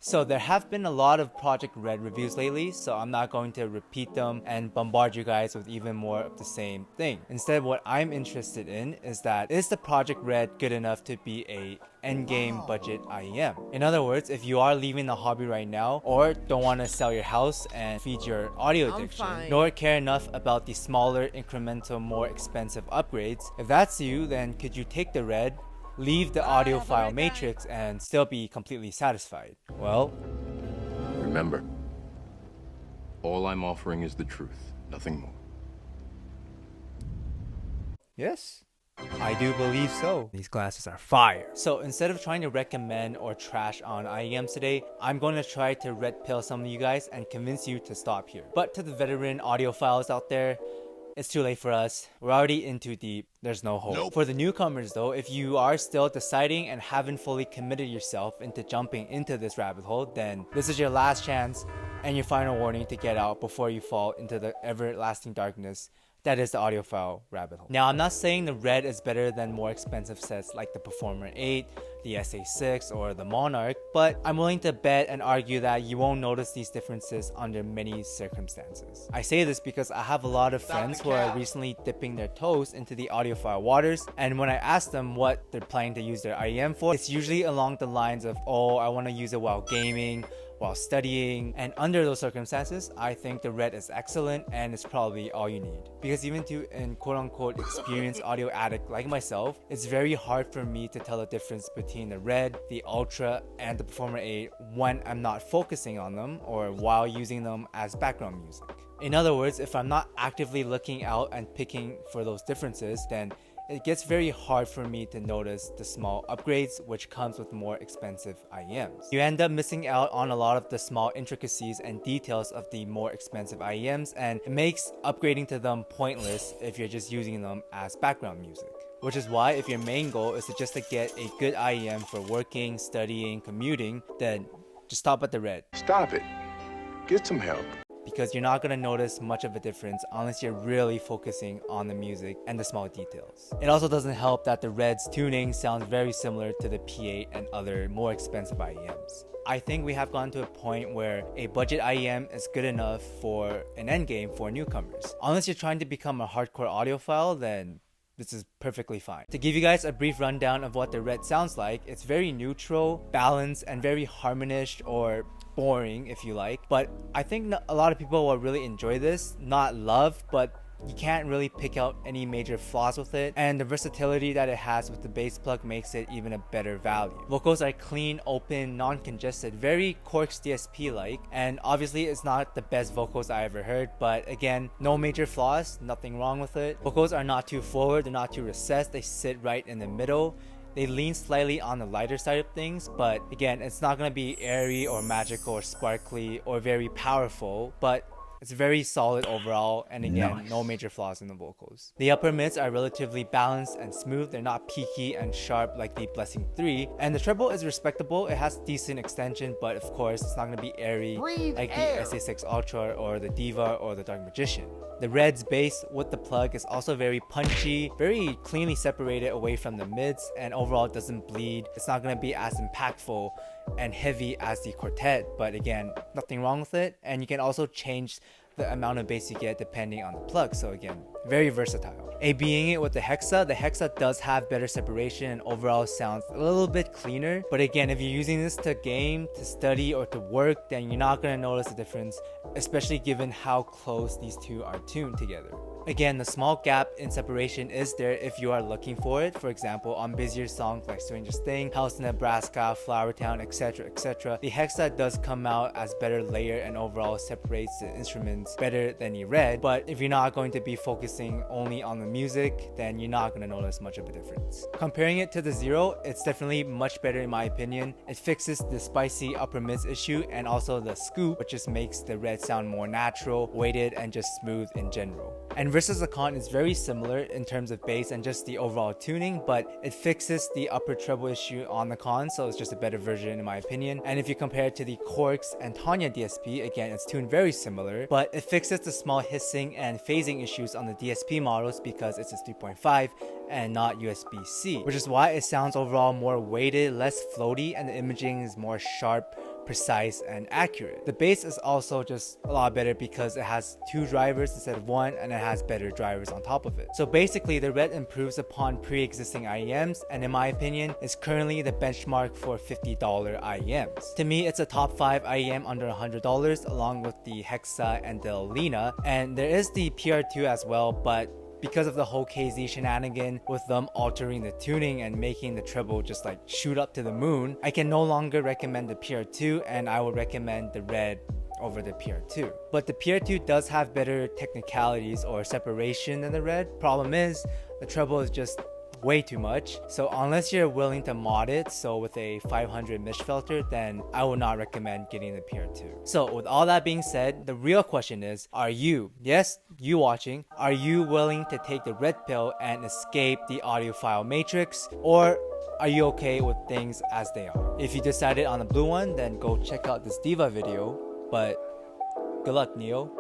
So there have been a lot of Project Red reviews lately, so I'm not going to repeat them and bombard you guys with even more of the same thing. Instead, what I'm interested in is that, is the Project Red good enough to be a endgame budget IEM? In other words, if you are leaving the hobby right now or don't want to sell your house and feed your audio addiction, nor care enough about the smaller, incremental, more expensive upgrades, if that's you, then could you take the Red, leave the audiophile matrix, and still be completely satisfied? Well, Remember, all I'm offering is the truth, nothing more. yes, I do believe so. These glasses are fire. So instead of trying to recommend or trash on IEMs today, I'm going to try to red pill some of you guys and convince you to stop here. But to the veteran audiophiles out there, it's too late for us. We're already in too deep. There's no hope. Nope. For the newcomers though, if you are still deciding and haven't fully committed yourself into jumping into this rabbit hole, then this is your last chance and your final warning to get out before you fall into the everlasting darkness that is the audiophile rabbit hole. Now, I'm not saying the Red is better than more expensive sets like the Performer 8, the SA6, or the Monarch, but I'm willing to bet and argue that you won't notice these differences under many circumstances. I say this because I have a lot of friends who are recently dipping their toes into the audiophile waters, and when I ask them what they're planning to use their IEM for, it's usually along the lines of, oh, I want to use it while gaming, while studying, and under those circumstances, I think the Red is excellent and it's probably all you need. Because even to an quote-unquote experienced audio addict like myself, it's very hard for me to tell the difference between the Red, the Ultra, and the Performer 8 when I'm not focusing on them or while using them as background music. In other words, if I'm not actively looking out and picking for those differences, then it gets very hard for me to notice the small upgrades which comes with more expensive IEMs. You end up missing out on a lot of the small intricacies and details of the more expensive IEMs, and it makes upgrading to them pointless if you're just using them as background music. Which is why if your main goal is to just to get a good IEM for working, studying, commuting, then just stop at the Red. Stop it. Get some help. Because you're not going to notice much of a difference unless you're really focusing on the music and the small details. It also doesn't help that the Red's tuning sounds very similar to the P8 and other more expensive IEMs. I think we have gotten to a point where a budget IEM is good enough for an endgame for newcomers. Unless you're trying to become a hardcore audiophile, then this is perfectly fine. To give you guys a brief rundown of what the Red sounds like, it's very neutral, balanced, and very harmonious or boring if you like, but I think a lot of people will really enjoy this. Not love, but you can't really pick out any major flaws with it, and the versatility that it has with the bass plug makes it even a better value. Vocals are clean, open, non-congested, very Quarks DSP like, and obviously it's not the best vocals I ever heard, but again, no major flaws, nothing wrong with it. Vocals are not too forward, they're not too recessed, they sit right in the middle. They lean slightly on the lighter side of things, but again, it's not going to be airy or magical or sparkly or very powerful, but it's very solid overall, and again, no major flaws in the vocals. The upper mids are relatively balanced and smooth. They're not peaky and sharp like the Blessing 3, and the treble is respectable. It has decent extension, but of course, it's not going to be airy like the SA6 Ultra or the Diva or the Dark Magician. The Red's bass with the plug is also very punchy, very cleanly separated away from the mids, and overall doesn't bleed. It's not going to be as impactful and heavy as the Quartet, but again, nothing wrong with it. And you can also change the amount of bass you get depending on the plug, so again, very versatile. ABing it with the Hexa does have better separation and overall sounds a little bit cleaner, but again, if you're using this to game, to study, or to work, then you're not going to notice the difference, especially given how close these two are tuned together. Again, the small gap in separation is there if you are looking for it. For example, on busier songs like Strangest Thing, House in Nebraska, Flower Town, etc, etc, the Hexa does come out as better layer and overall separates the instruments better than the Red, but if you're not going to be focusing only on the music, then you're not going to notice much of a difference. Comparing it to the Zero, it's definitely much better in my opinion. It fixes the spicy upper mids issue and also the scoop, which just makes the Red sound more natural, weighted, and just smooth in general. And versus the Con is very similar in terms of bass and just the overall tuning, but it fixes the upper treble issue on the Con, so it's just a better version in my opinion. And if you compare it to the Quarks and Tanya DSP, again, it's tuned very similar, but it fixes the small hissing and phasing issues on the DSP models because it's a 3.5 and not USB-C, which is why it sounds overall more weighted, less floaty, and the imaging is more sharp, precise and accurate. The bass is also just a lot better because it has 2 drivers instead of 1, and it has better drivers on top of it. So basically the red improves upon pre-existing IEMs, and in my opinion is currently the benchmark for $50 IEMs. To me, it's a top 5 IEM under $100 along with the Hexa and the Lena, and there is the PR2 as well, but because of the whole KZ shenanigan with them altering the tuning and making the treble just like shoot up to the moon, I can no longer recommend the PR2, and I would recommend the red over the PR2. But the PR2 does have better technicalities or separation than the red. Problem is, the treble is just way too much. So unless you're willing to mod it, so with a 500 mesh filter, then I would not recommend getting the PR2. So with all that being said, the real question is, are you, yes, you watching, are you willing to take the red pill and escape the audiophile matrix, or are you okay with things as they are? If you decided on the blue one, then go check out this Diva video, but good luck, Neo.